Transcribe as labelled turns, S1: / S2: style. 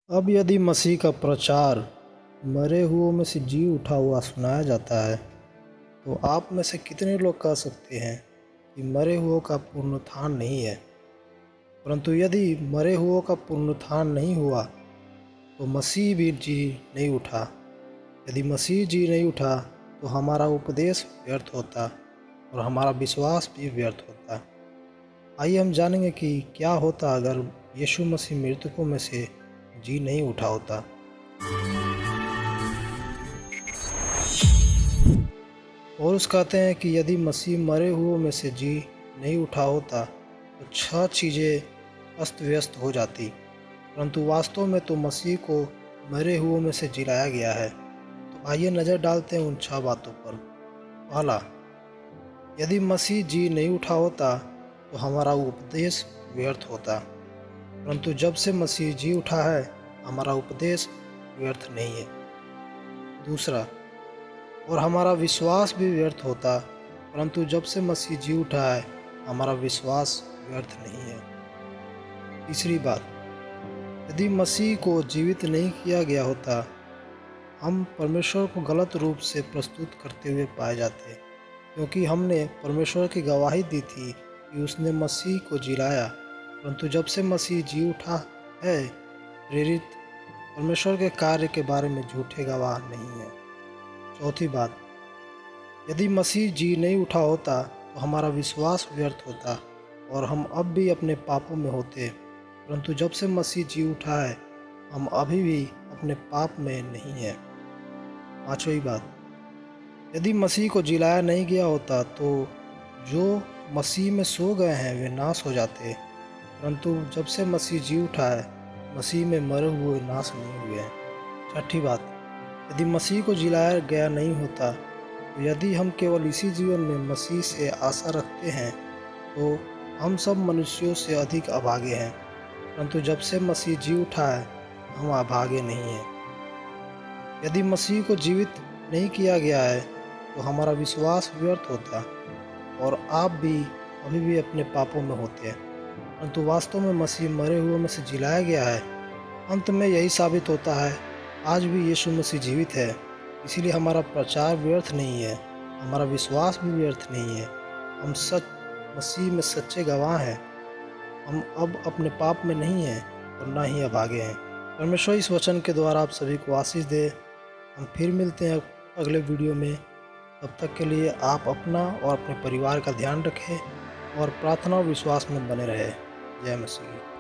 S1: अब यदि मसीह का प्रचार मरे हुओं में से जी उठा हुआ सुनाया जाता है तो आप में से कितने लोग कह सकते हैं कि मरे हुओं का पुनरुत्थान नहीं है। परंतु यदि मरे हुओं का पुनरुत्थान नहीं हुआ तो मसीह भी जी नहीं उठा। यदि मसीह जी नहीं उठा तो हमारा उपदेश व्यर्थ होता और हमारा विश्वास भी व्यर्थ होता। आइए हम जानेंगे कि क्या होता अगर यीशु मसीह मृतकों में से जी नहीं उठा होता। पौलुस कहते हैं कि यदि मसीह मरे हुओं में से जी नहीं उठा होता तो 6 चीज़ें अस्त व्यस्त हो जाती, परंतु वास्तव में तो मसीह को मरे हुओं में से जिलाया गया है। तो आइए नज़र डालते हैं उन 6 बातों पर। पहला, यदि मसीह जी नहीं उठा होता तो हमारा उपदेश व्यर्थ होता, परंतु जब से मसीह जी उठा है हमारा उपदेश व्यर्थ नहीं है। दूसरा, और हमारा विश्वास भी व्यर्थ होता, परंतु जब से मसीह जी उठा है हमारा विश्वास व्यर्थ नहीं है। तीसरी बात, यदि मसीह को जीवित नहीं किया गया होता हम परमेश्वर को गलत रूप से प्रस्तुत करते हुए पाए जाते, क्योंकि हमने परमेश्वर की गवाही दी थी कि उसने मसीह को जिलाया। परंतु जब से मसीह जी उठा है प्रेरित परमेश्वर के कार्य के बारे में झूठे गवाह नहीं है। चौथी बात, यदि मसीह जी नहीं उठा होता तो हमारा विश्वास व्यर्थ होता और हम अब भी अपने पापों में होते, परंतु जब से मसीह जी उठा है हम अभी भी अपने पाप में नहीं हैं। पांचवी बात, यदि मसीह को जिलाया नहीं गया होता तो जो मसीह में सो गए हैं वे नाश हो जाते, परंतु जब से मसीह जी उठा है मसीह में मरे हुए नाश नहीं हुए हैं। छठी बात, यदि मसीह को जिलाया गया नहीं होता तो यदि हम केवल इसी जीवन में मसीह से आशा रखते हैं तो हम सब मनुष्यों से अधिक अभागे हैं, परंतु जब से मसीह जी उठा है हम अभागे नहीं हैं। यदि मसीह को जीवित नहीं किया गया है तो हमारा विश्वास व्यर्थ होता और आप भी अभी भी अपने पापों में होते हैं, परंतु वास्तव में मसीह मरे हुए में से जिलाया गया है। अंत में यही साबित होता है आज भी यीशु मसीह जीवित है, इसीलिए हमारा प्रचार व्यर्थ नहीं है, हमारा विश्वास भी व्यर्थ नहीं है। हम सच मसीह में सच्चे गवाह हैं। हम अब अपने पाप में नहीं हैं और ना ही अभागे हैं। परमेश्वर इस वचन के द्वारा आप सभी को आशीष दे। हम फिर मिलते हैं अगले वीडियो में। तब तक के लिए आप अपना और अपने परिवार का ध्यान रखें और प्रार्थना और विश्वास में बने रहें। जय मसीह।